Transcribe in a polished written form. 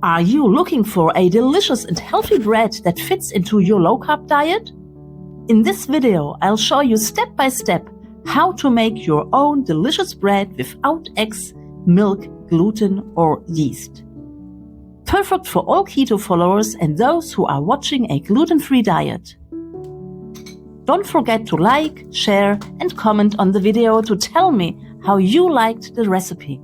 Are you looking for a delicious and healthy bread that fits into your low-carb diet? In this video, I'll show you step by step how to make your own delicious bread without eggs, milk, gluten, or yeast. Perfect for all keto followers and those who are watching a gluten-free diet. Don't forget to like, share, and comment on the video to tell me how you liked the recipe.